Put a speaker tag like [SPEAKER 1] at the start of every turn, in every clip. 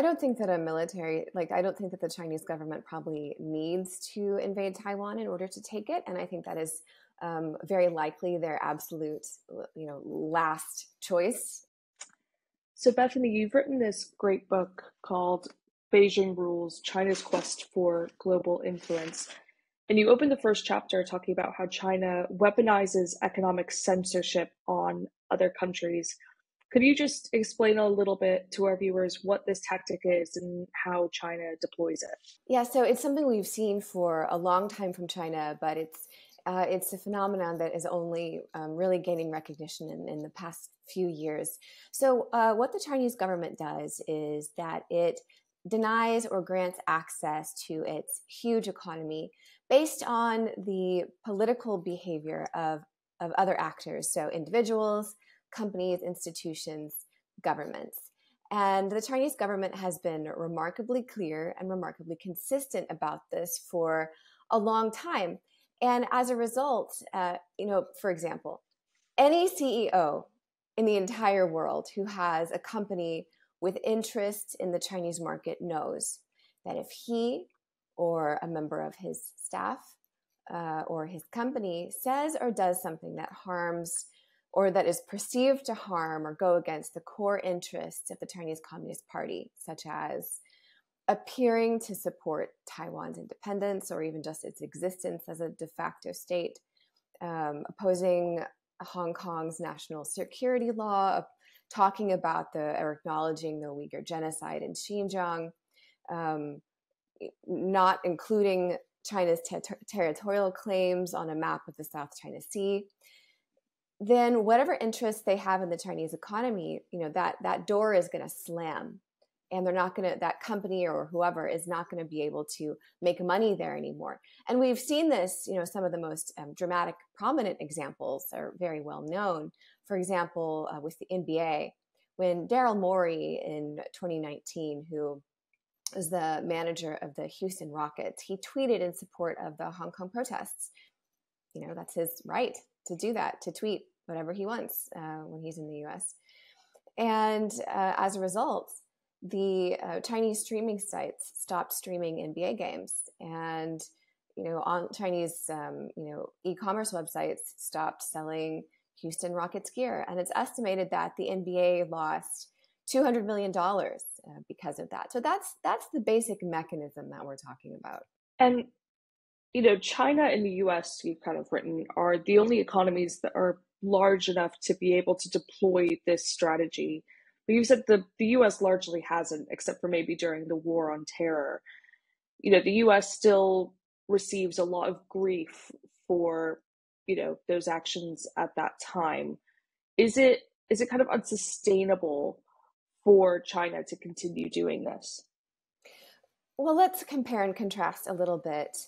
[SPEAKER 1] don't think that I don't think that the Chinese government probably needs to invade Taiwan in order to take it. And I think that is very likely their absolute, last choice.
[SPEAKER 2] So, Bethany, you've written this great book called Beijing Rules, China's Quest for Global Influence. And you open the first chapter talking about how China weaponizes economic censorship on other countries. Could you just explain a little bit to our viewers what this tactic is and how China deploys it?
[SPEAKER 1] Yeah, so it's something we've seen for a long time from China, but it's a phenomenon that is only really gaining recognition in the past few years. So what the Chinese government does is that it denies or grants access to its huge economy based on the political behavior of other actors, so individuals, companies, institutions, governments. And the Chinese government has been remarkably clear and remarkably consistent about this for a long time. And as a result, for example, any CEO in the entire world who has a company with interest in the Chinese market knows that if he or a member of his staff or his company says or does something that harms or that is perceived to harm or go against the core interests of the Chinese Communist Party, such as appearing to support Taiwan's independence or even just its existence as a de facto state, opposing Hong Kong's national security law, talking about or acknowledging the Uyghur genocide in Xinjiang, not including China's territorial claims on a map of the South China Sea, then whatever interests they have in the Chinese economy, that door is going to slam. And that company or whoever is not going to be able to make money there anymore. And we've seen this, some of the most dramatic, prominent examples are very well known. For example, with the NBA, when Daryl Morey in 2019, who is the manager of the Houston Rockets, he tweeted in support of the Hong Kong protests. That's his right to do that, to tweet whatever he wants when he's in the US. And as a result, the Chinese streaming sites stopped streaming NBA games, and on Chinese e-commerce websites stopped selling Houston Rockets gear, and it's estimated that the NBA lost $200 million because of that. So that's the basic mechanism that we're talking about.
[SPEAKER 2] And China and the US, you've kind of written, are the only economies that are large enough to be able to deploy this strategy. But you said the US largely hasn't, except for maybe during the war on terror. The US still receives a lot of grief for, those actions at that time. Is it kind of unsustainable for China to continue doing this?
[SPEAKER 1] Well, let's compare and contrast a little bit.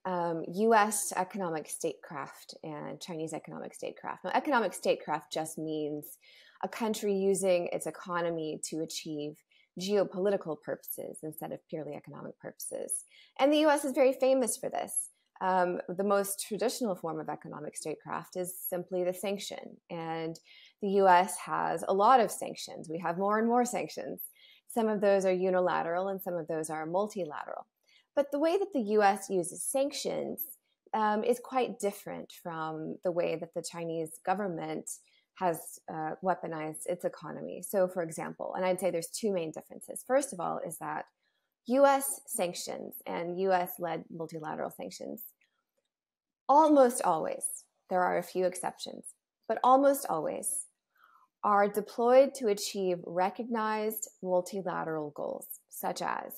[SPEAKER 1] U.S. economic statecraft and Chinese economic statecraft. Now, economic statecraft just means a country using its economy to achieve geopolitical purposes instead of purely economic purposes. And the U.S. is very famous for this. The most traditional form of economic statecraft is simply the sanction. And the U.S. has a lot of sanctions. We have more and more sanctions. Some of those are unilateral and some of those are multilateral. But the way that the U.S. uses sanctions is quite different from the way that the Chinese government has weaponized its economy. So, for example, and I'd say there's two main differences. First of all is that U.S. sanctions and U.S.-led multilateral sanctions, almost always, there are a few exceptions, but almost always are deployed to achieve recognized multilateral goals, such as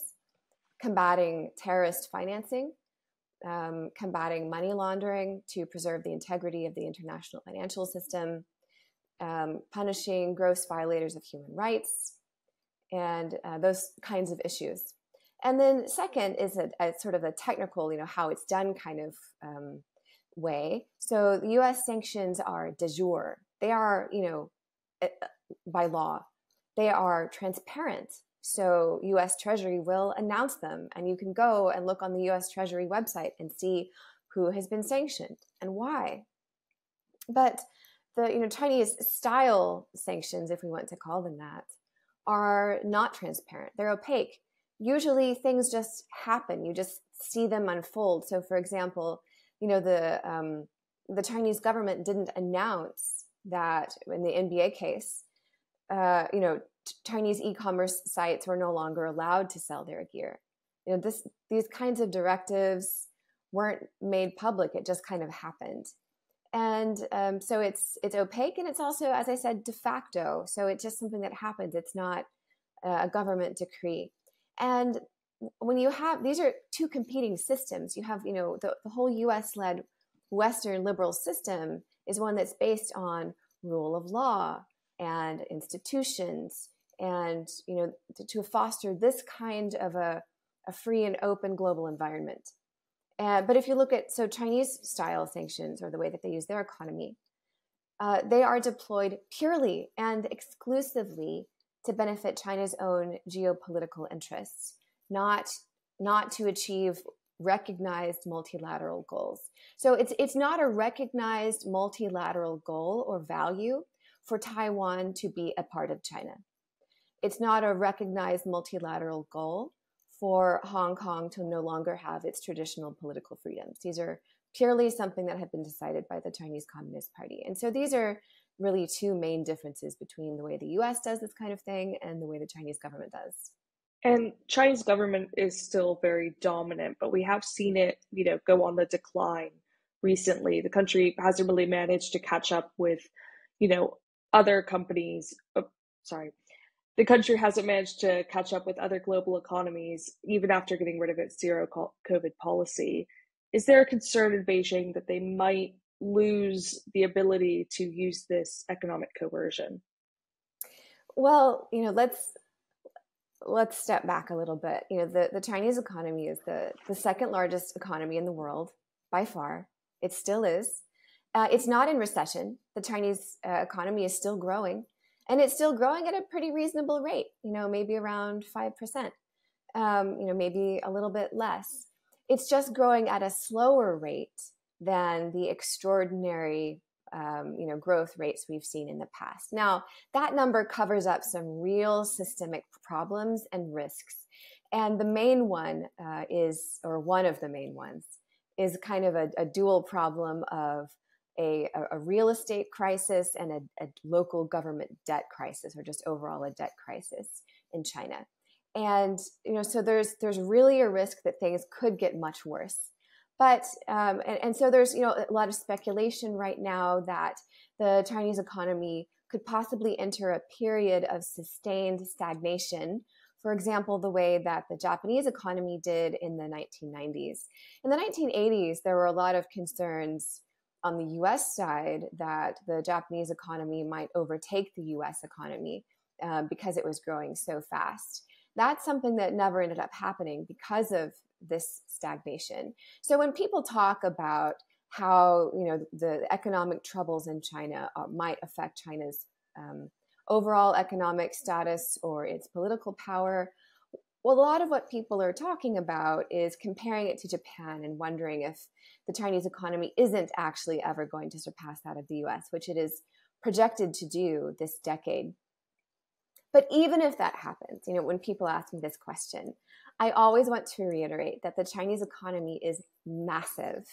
[SPEAKER 1] combating terrorist financing, combating money laundering to preserve the integrity of the international financial system, punishing gross violators of human rights, and those kinds of issues. And then second is a sort of a technical, how it's done kind of way. So the U.S. sanctions are de jure. They are, by law, they are transparent. So U.S. Treasury will announce them, and you can go and look on the U.S. Treasury website and see who has been sanctioned and why. But the Chinese style sanctions, if we want to call them that, are not transparent. They're opaque. Usually things just happen. You just see them unfold. So for example, the Chinese government didn't announce that in the NBA case, Chinese e-commerce sites were no longer allowed to sell their gear. These kinds of directives weren't made public. It just kind of happened. And so it's opaque, and it's also, as I said, de facto. So it's just something that happens. It's not a government decree. And when you have, these are two competing systems. You have, the whole US-led Western liberal system is one that's based on rule of law and institutions, and to foster this kind of a free and open global environment. But if you look at Chinese style sanctions, or the way that they use their economy, they are deployed purely and exclusively to benefit China's own geopolitical interests, not to achieve recognized multilateral goals. So it's not a recognized multilateral goal or value for Taiwan to be a part of China. It's not a recognized multilateral goal for Hong Kong to no longer have its traditional political freedoms. These are purely something that have been decided by the Chinese Communist Party. And so these are really two main differences between the way the US does this kind of thing and the way the Chinese government does.
[SPEAKER 2] And Chinese government is still very dominant, but we have seen it, go on the decline recently. The country hasn't really managed to catch up with, other companies. The country hasn't managed to catch up with other global economies, even after getting rid of its zero COVID policy. Is there a concern in Beijing that they might lose the ability to use this economic coercion?
[SPEAKER 1] Well, let's step back a little bit. The Chinese economy is the second largest economy in the world by far. It still is. It's not in recession. The Chinese economy is still growing. And it's still growing at a pretty reasonable rate, maybe around 5%, maybe a little bit less. It's just growing at a slower rate than the extraordinary, growth rates we've seen in the past. Now, that number covers up some real systemic problems and risks. And the main one one of the main ones, is kind of a dual problem of a real estate crisis and a local government debt crisis, or just overall a debt crisis in China. And so there's really a risk that things could get much worse. But and so there's a lot of speculation right now that the Chinese economy could possibly enter a period of sustained stagnation. For example, the way that the Japanese economy did in the 1990s. In the 1980s, there were a lot of concerns on the US side that the Japanese economy might overtake the US economy because it was growing so fast. That's something that never ended up happening because of this stagnation. So when people talk about how the economic troubles in China might affect China's overall economic status or its political power, well, a lot of what people are talking about is comparing it to Japan and wondering if the Chinese economy isn't actually ever going to surpass that of the US, which it is projected to do this decade. But even if that happens, when people ask me this question, I always want to reiterate that the Chinese economy is massive.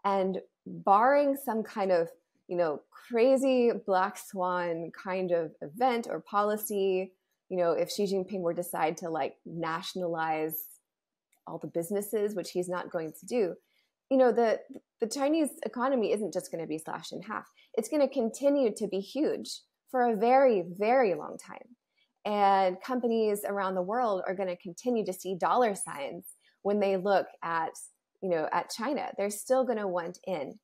[SPEAKER 1] And barring some kind of, crazy black swan kind of event or policy, if Xi Jinping were to decide to nationalize all the businesses, which he's not going to do, the Chinese economy isn't just going to be slashed in half. It's going to continue to be huge for a very, very long time. And companies around the world are going to continue to see dollar signs when they look at China. They're still going to want in.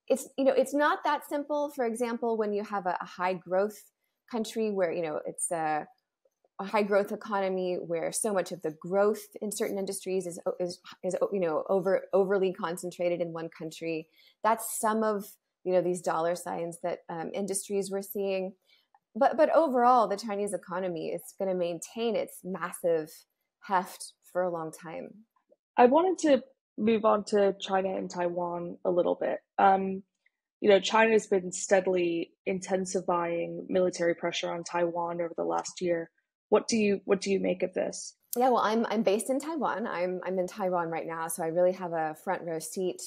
[SPEAKER 1] It's not that simple. For example, when you have a high growth country where, it's a high growth economy where so much of the growth in certain industries is overly concentrated in one country. That's some of, these dollar signs that industries we're seeing. But overall, the Chinese economy is going to maintain its massive heft for a long time.
[SPEAKER 2] I wanted to move on to China and Taiwan a little bit. China has been steadily intensifying military pressure on Taiwan over the last year. What do you make of this?
[SPEAKER 1] Yeah, well, I'm based in Taiwan. I'm in Taiwan right now, so I really have a front row seat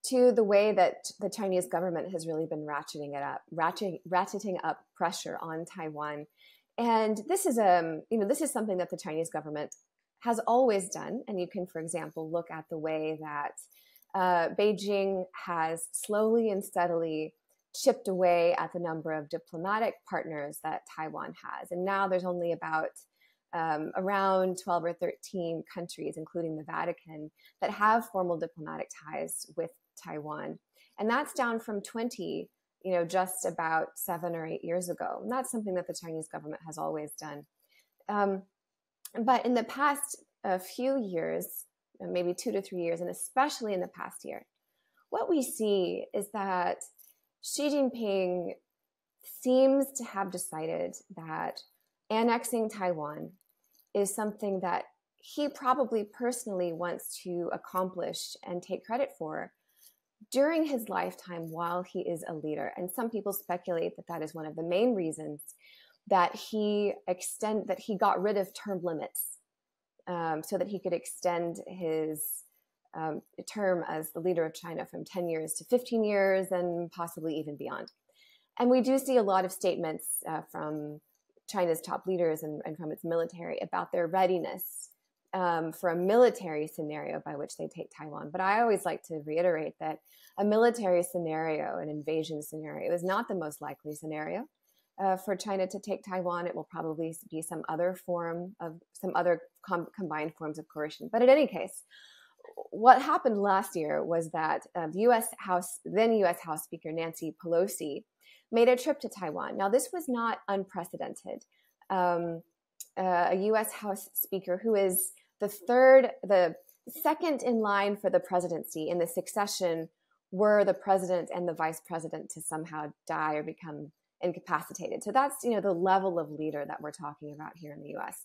[SPEAKER 1] to the way that the Chinese government has really been ratcheting up pressure on Taiwan. And this is this is something that the Chinese government has always done. And you can, for example, look at the way that Beijing has slowly and steadily chipped away at the number of diplomatic partners that Taiwan has. And now there's only about around 12 or 13 countries, including the Vatican, that have formal diplomatic ties with Taiwan. And that's down from 20, just about 7 or 8 years ago. And that's something that the Chinese government has always done. But in the past few years, maybe 2 to 3 years, and especially in the past year, what we see is that Xi Jinping seems to have decided that annexing Taiwan is something that he probably personally wants to accomplish and take credit for during his lifetime while he is a leader. And some people speculate that that is one of the main reasons that he got rid of term limits, so that he could extend his term as the leader of China from 10 years to 15 years and possibly even beyond. And we do see a lot of statements from China's top leaders and from its military about their readiness for a military scenario by which they take Taiwan. But I always like to reiterate that a military scenario, an invasion scenario, is not the most likely scenario for China to take Taiwan. It will probably be some other combined forms of coercion. But in any case, what happened last year was that then U.S. House Speaker Nancy Pelosi made a trip to Taiwan. Now, this was not unprecedented. A U.S. House Speaker who is the second in line for the presidency in the succession were the president and the vice president to somehow die or become incapacitated. So that's, the level of leader that we're talking about here in the U.S.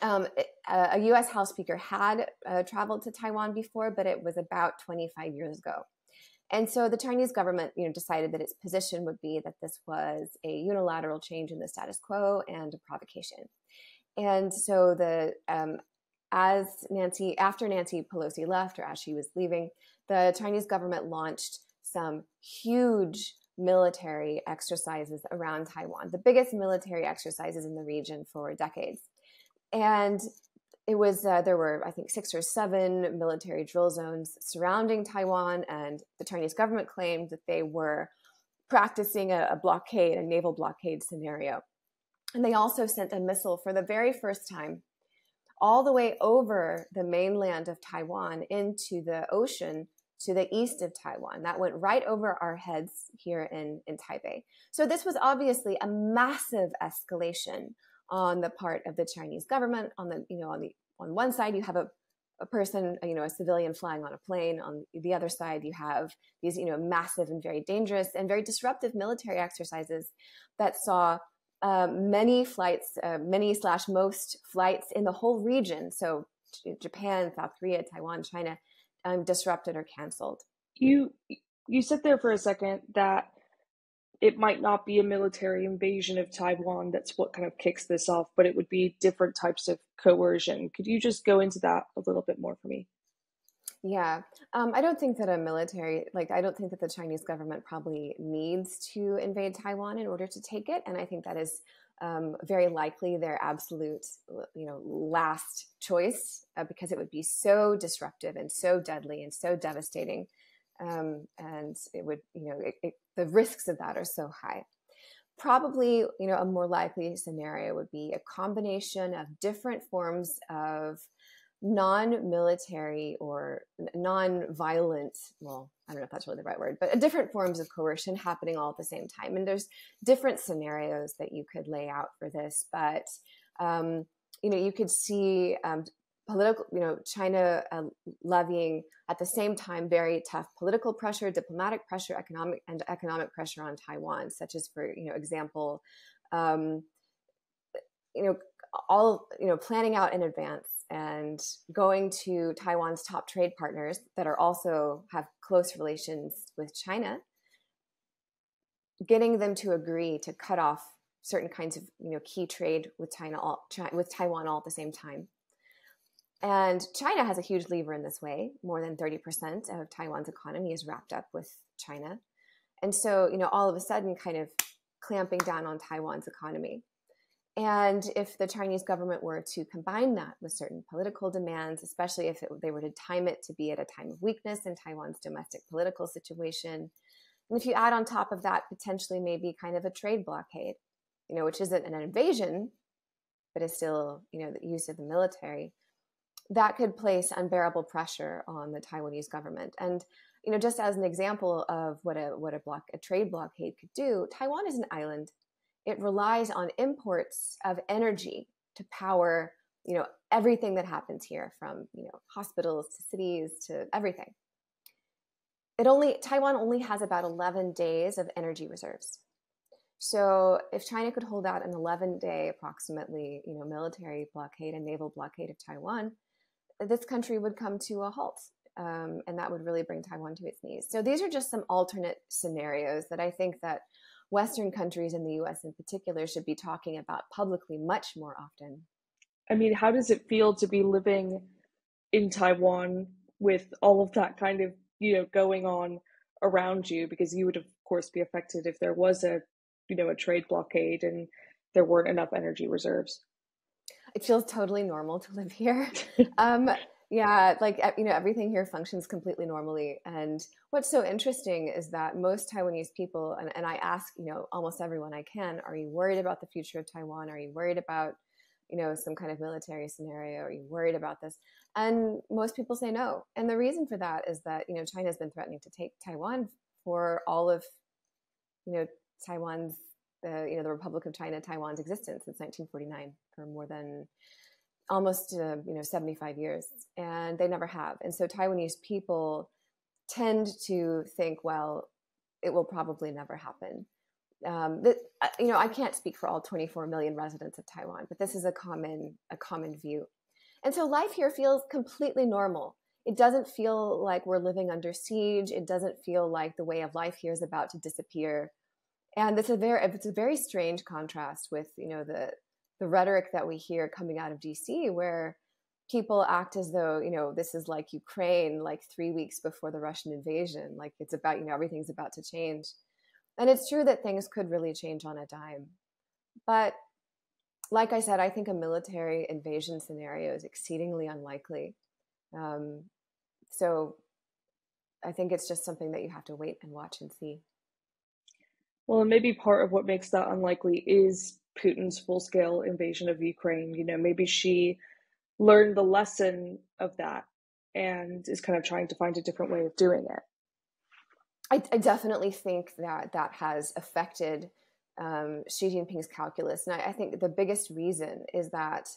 [SPEAKER 1] A U.S. House Speaker had traveled to Taiwan before, but it was about 25 years ago. And so the Chinese government, decided that its position would be that this was a unilateral change in the status quo and a provocation. And so after Nancy Pelosi left, or as she was leaving, the Chinese government launched some huge military exercises around Taiwan, the biggest military exercises in the region for decades. And it was there were, I think, 6 or 7 military drill zones surrounding Taiwan, and the Chinese government claimed that they were practicing a naval blockade scenario. And they also sent a missile for the very first time all the way over the mainland of Taiwan into the ocean to the east of Taiwan. That went right over our heads here in Taipei. So this was obviously a massive escalation on the part of the Chinese government. On one side, you have a person, a civilian flying on a plane. On the other side, you have these, massive and very dangerous and very disruptive military exercises that saw most flights in the whole region. So Japan, South Korea, Taiwan, China, disrupted or canceled.
[SPEAKER 2] You said there for a second that it might not be a military invasion of Taiwan that's what kind of kicks this off, but it would be different types of coercion. Could you just go into that a little bit more for me?
[SPEAKER 1] Yeah, I don't think that I don't think that the Chinese government probably needs to invade Taiwan in order to take it. And I think that is very likely their absolute, last choice, because it would be so disruptive and so deadly and so devastating. And it would, the risks of that are so high. Probably, a more likely scenario would be a combination of different forms of non-military or non-violent, well, I don't know if that's really the right word, but different forms of coercion happening all at the same time. And there's different scenarios that you could lay out for this, but, you could see China levying at the same time very tough political pressure, diplomatic pressure, economic pressure on Taiwan, such as, for example, planning out in advance and going to Taiwan's top trade partners that are also have close relations with China, getting them to agree to cut off certain kinds of key trade with Taiwan all at the same time. And China has a huge lever in this way. More than 30% of Taiwan's economy is wrapped up with China. And so, all of a sudden kind of clamping down on Taiwan's economy. And if the Chinese government were to combine that with certain political demands, especially if they were to time it to be at a time of weakness in Taiwan's domestic political situation, and if you add on top of that potentially maybe kind of a trade blockade, which isn't an invasion, but is still, the use of the military, that could place unbearable pressure on the Taiwanese government. And, just as an example of what a trade blockade could do, Taiwan is an island. It relies on imports of energy to power, everything that happens here, from, hospitals to cities to everything. Taiwan only has about 11 days of energy reserves. So if China could hold out an 11-day approximately, military blockade and naval blockade of Taiwan, this country would come to a halt. And that would really bring Taiwan to its knees. So these are just some alternate scenarios that I think that Western countries, and the US in particular, should be talking about publicly much more often.
[SPEAKER 2] I mean, how does it feel to be living in Taiwan with all of that kind of, going on around you? Because you would, of course, be affected if there was a trade blockade and there weren't enough energy reserves.
[SPEAKER 1] It feels totally normal to live here. Yeah, everything here functions completely normally. And what's so interesting is that most Taiwanese people, and I ask, almost everyone I can, are you worried about the future of Taiwan? Are you worried about, some kind of military scenario? Are you worried about this? And most people say no. And the reason for that is that, China has been threatening to take Taiwan for all of, Taiwan's, the Republic of China, Taiwan's existence since 1949, for more than almost 75 years, and they never have. And so Taiwanese people tend to think, well, it will probably never happen. I can't speak for all 24 million residents of Taiwan, but this is a common view. And so life here feels completely normal. It doesn't feel like we're living under siege. It doesn't feel like the way of life here is about to disappear. And it's a very strange contrast with, the rhetoric that we hear coming out of DC, where people act as though, this is like Ukraine, like 3 weeks before the Russian invasion, like it's about, everything's about to change. And it's true that things could really change on a dime. But like I said, I think a military invasion scenario is exceedingly unlikely. So I think it's just something that you have to wait and watch and see.
[SPEAKER 2] Well, and maybe part of what makes that unlikely is Putin's full-scale invasion of Ukraine. Maybe Xi learned the lesson of that and is kind of trying to find a different way of doing it.
[SPEAKER 1] I definitely think that has affected Xi Jinping's calculus. And I think the biggest reason is that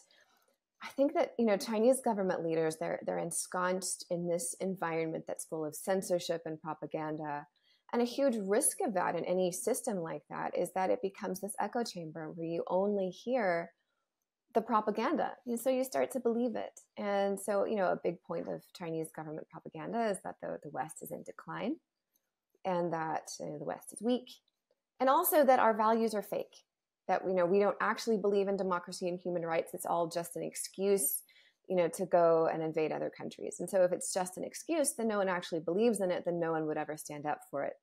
[SPEAKER 1] I think that, Chinese government leaders, they're ensconced in this environment that's full of censorship and propaganda. And a huge risk of that in any system like that is that it becomes this echo chamber where you only hear the propaganda. And so you start to believe it. And so, a big point of Chinese government propaganda is that the West is in decline, and that the West is weak, and also that our values are fake, that we don't actually believe in democracy and human rights. It's all just an excuse, to go and invade other countries. And so if it's just an excuse, then no one actually believes in it, then no one would ever stand up for it.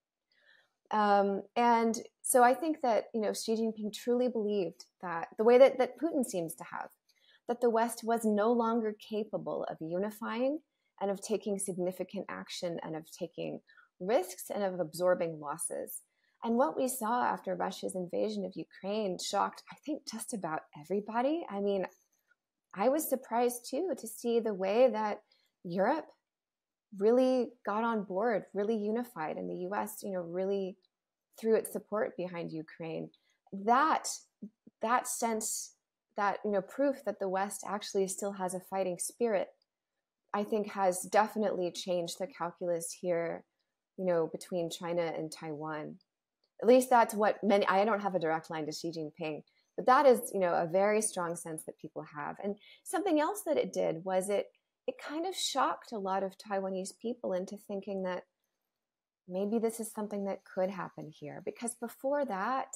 [SPEAKER 1] And so I think that, Xi Jinping truly believed that the way that Putin seems to have, that the West was no longer capable of unifying and of taking significant action and of taking risks and of absorbing losses. And what we saw after Russia's invasion of Ukraine shocked, I think, just about everybody. I mean, I was surprised too to see the way that Europe really got on board, really unified, and the US, really threw its support behind Ukraine. That sense, that proof that the West actually still has a fighting spirit, I think has definitely changed the calculus here, between China and Taiwan. At least that's what I don't have a direct line to Xi Jinping, but that is, a very strong sense that people have. And something else that it did was it kind of shocked a lot of Taiwanese people into thinking that maybe this is something that could happen here. Because before that,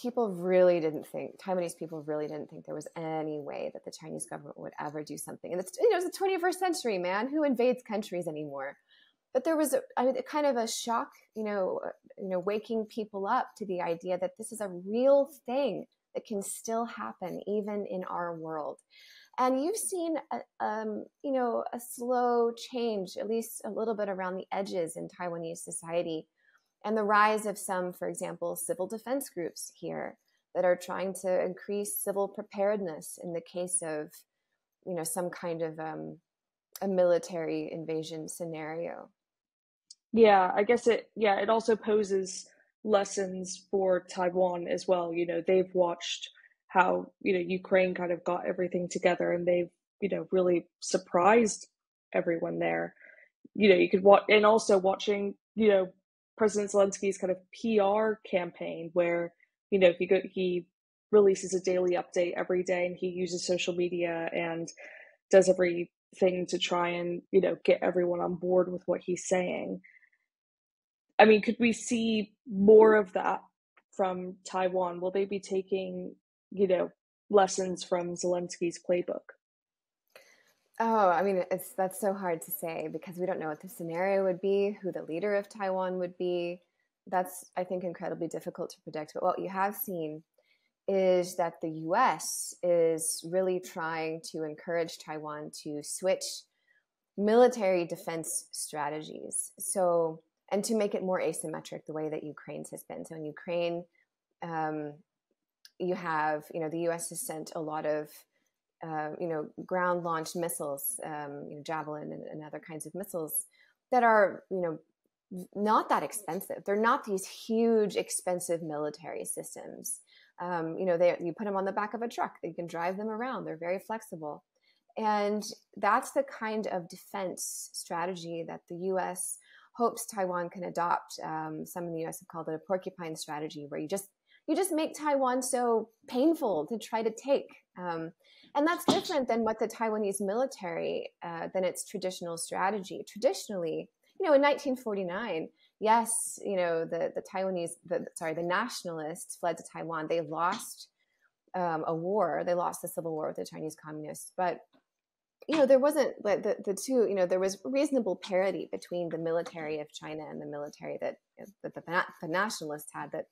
[SPEAKER 1] people really didn't think, Taiwanese people really didn't think there was any way that the Chinese government would ever do something. And it's, it's the 21st century, man. Who invades countries anymore? But there was a kind of a shock, waking people up to the idea that this is a real thing that can still happen even in our world. And you've seen, a slow change, at least a little bit around the edges in Taiwanese society, and the rise of some, for example, civil defense groups here that are trying to increase civil preparedness in the case of, some kind of a military invasion scenario.
[SPEAKER 2] Yeah, I guess it also poses lessons for Taiwan as well. They've watched how, Ukraine kind of got everything together, and they've, really surprised everyone there. You could watch, and also watching, President Zelensky's kind of PR campaign where, he releases a daily update every day, and he uses social media and does everything to try and, get everyone on board with what he's saying. I mean, could we see more of that from Taiwan? Will they be taking, lessons from Zelensky's playbook?
[SPEAKER 1] Oh, I mean, that's so hard to say because we don't know what the scenario would be, who the leader of Taiwan would be. That's, I think, incredibly difficult to predict. But what you have seen is that the US is really trying to encourage Taiwan to switch military defense strategies. So, and to make it more asymmetric the way that Ukraine's has been. So in Ukraine, um, you have, the US has sent a lot of ground launched missiles, Javelin and other kinds of missiles that are, not that expensive. They're not these huge, expensive military systems. You put them on the back of a truck. You can drive them around. They're very flexible. And that's the kind of defense strategy that the U.S. hopes Taiwan can adopt. Some in the U.S. have called it a porcupine strategy, where you just make Taiwan so painful to try to take. And that's different than what the Taiwanese military, than its traditional strategy. Traditionally, in 1949, yes, the nationalists fled to Taiwan. They lost a war. They lost the civil war with the Chinese communists. But, there wasn't the two, there was reasonable parity between the military of China and the military that the nationalists had that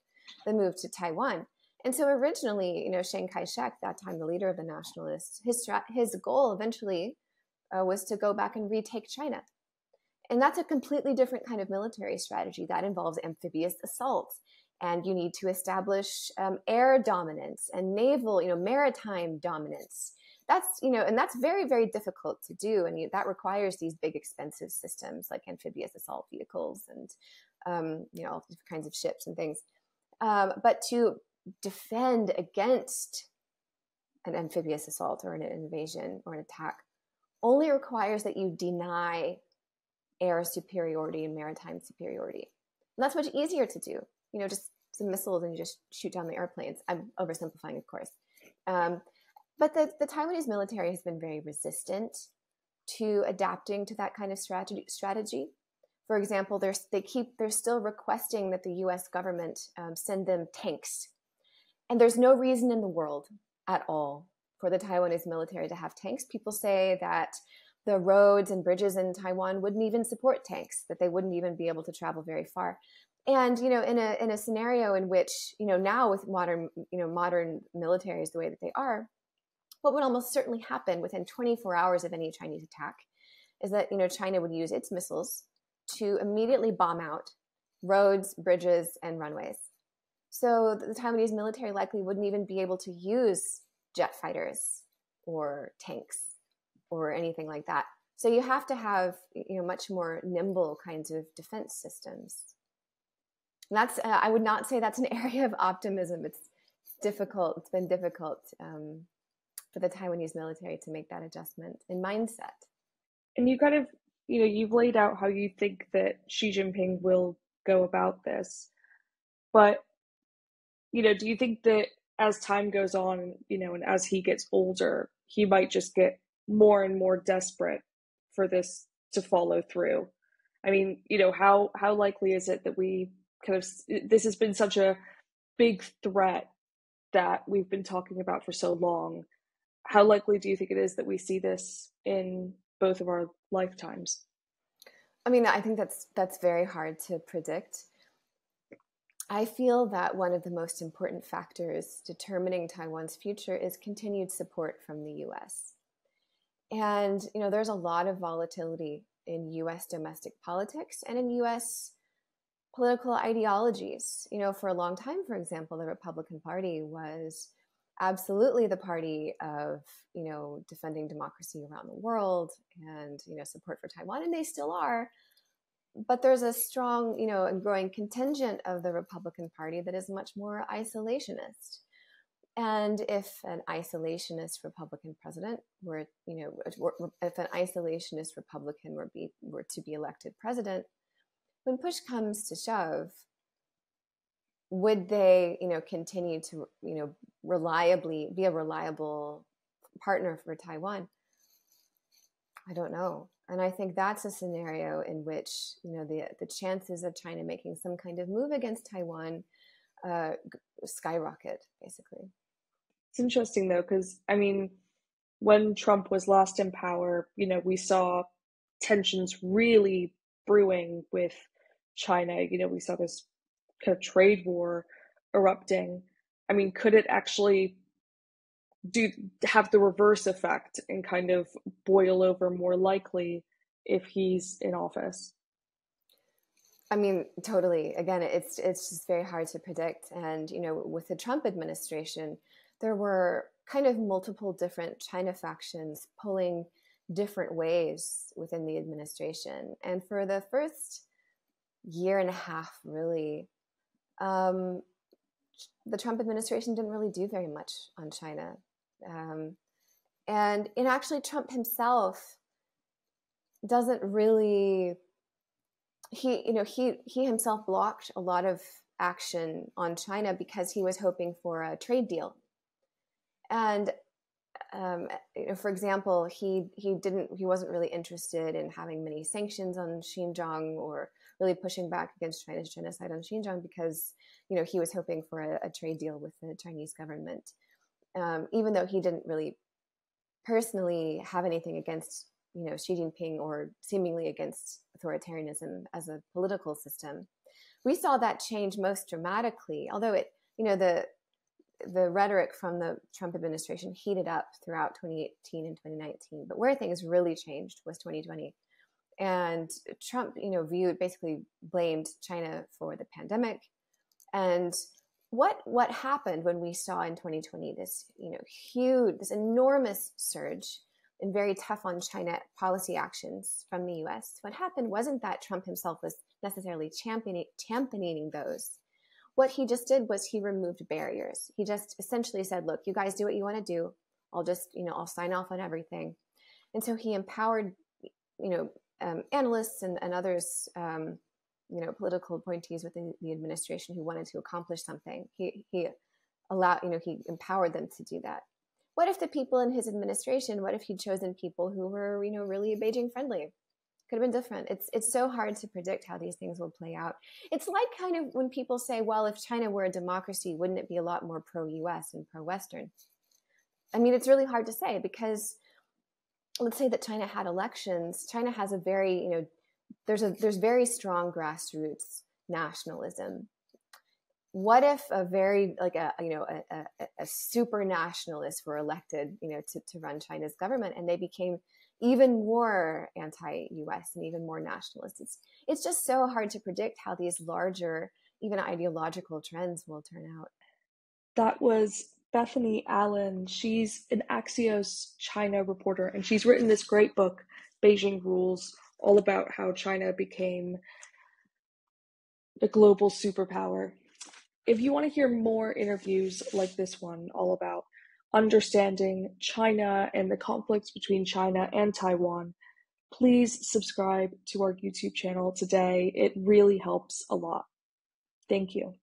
[SPEAKER 1] moved to Taiwan. And so originally, Chiang Kai-shek, that time the leader of the nationalists, his goal eventually was to go back and retake China. And that's a completely different kind of military strategy that involves amphibious assaults. And you need to establish air dominance and naval, maritime dominance. That's, and that's very, very difficult to do. And that requires these big, expensive systems like amphibious assault vehicles and, all different kinds of ships and things. But to defend against an amphibious assault or an invasion or an attack only requires that you deny air superiority and maritime superiority. And that's much easier to do. Just some missiles and you just shoot down the airplanes. I'm oversimplifying, of course. But the Taiwanese military has been very resistant to adapting to that kind of strategy. For example, they're still requesting that the U.S. government send them tanks. And there's no reason in the world at all for the Taiwanese military to have tanks. People say that the roads and bridges in Taiwan wouldn't even support tanks, that they wouldn't even be able to travel very far. And, in a scenario in which, now with modern militaries the way that they are, what would almost certainly happen within 24 hours of any Chinese attack is that, China would use its missiles to immediately bomb out roads, bridges, and runways. So the Taiwanese military likely wouldn't even be able to use jet fighters or tanks or anything like that. So you have to have, much more nimble kinds of defense systems. And that's, I would not say that's an area of optimism. It's difficult. It's been difficult for the Taiwanese military to make that adjustment in mindset.
[SPEAKER 2] And you kind of, you've laid out how you think that Xi Jinping will go about this. But, do you think that as time goes on, and as he gets older, he might just get more and more desperate for this to follow through? I mean, how likely is it that we kind of, this has been such a big threat that we've been talking about for so long, how likely do you think it is that we see this in both of our lifetimes?
[SPEAKER 1] I mean, I think that's very hard to predict. I feel that one of the most important factors determining Taiwan's future is continued support from the US. And, there's a lot of volatility in US domestic politics and in US political ideologies. For a long time, for example, the Republican Party was absolutely the party of, defending democracy around the world and, support for Taiwan, and they still are. But there's a strong, and growing contingent of the Republican Party that is much more isolationist. And if an isolationist Republican president were, if an isolationist Republican were to be elected president, when push comes to shove, would they, continue to, reliably be a reliable partner for Taiwan? I don't know. And I think that's a scenario in which, the chances of China making some kind of move against Taiwan skyrocket, basically.
[SPEAKER 2] It's interesting, though, because, I mean, when Trump was last in power, we saw tensions really brewing with China. We saw this kind of trade war erupting. I mean, could it actually have the reverse effect and kind of boil over more likely if he's in office?
[SPEAKER 1] I mean, totally. Again, it's just very hard to predict. And, with the Trump administration, there were kind of multiple different China factions pulling different ways within the administration. And for the first year and a half, really, the Trump administration didn't really do very much on China. And actually, Trump himself doesn't really, he himself blocked a lot of action on China because he was hoping for a trade deal. And, for example, he wasn't really interested in having many sanctions on Xinjiang or really pushing back against China's genocide on Xinjiang because, he was hoping for a trade deal with the Chinese government. Even though he didn't really personally have anything against, Xi Jinping or seemingly against authoritarianism as a political system. We saw that change most dramatically, although the rhetoric from the Trump administration heated up throughout 2018 and 2019. But where things really changed was 2020. And Trump, basically blamed China for the pandemic. And what happened when we saw in 2020 this, this enormous surge and very tough on China policy actions from the US? What happened wasn't that Trump himself was necessarily championing those. What he just did was he removed barriers. He just essentially said, look, you guys do what you want to do. I'll just, I'll sign off on everything. And so he empowered, analysts and others, political appointees within the administration who wanted to accomplish something. He allowed, he empowered them to do that. What if the people in his administration, what if he'd chosen people who were, really Beijing friendly? Could have been different. It's so hard to predict how these things will play out. It's like kind of when people say, well, if China were a democracy, wouldn't it be a lot more pro-US and pro-Western? I mean, it's really hard to say because let's say that China had elections. China has a very, there's very strong grassroots nationalism. What if a very a super nationalist were elected, to run China's government, and they became even more anti-US and even more nationalist? It's just so hard to predict how these larger, even ideological trends will turn out.
[SPEAKER 2] That was Bethany Allen. She's an Axios China reporter, and she's written this great book, Beijing Rules, all about how China became a global superpower. If you want to hear more interviews like this one, all about understanding China and the conflicts between China and Taiwan, please subscribe to our YouTube channel today. It really helps a lot. Thank you.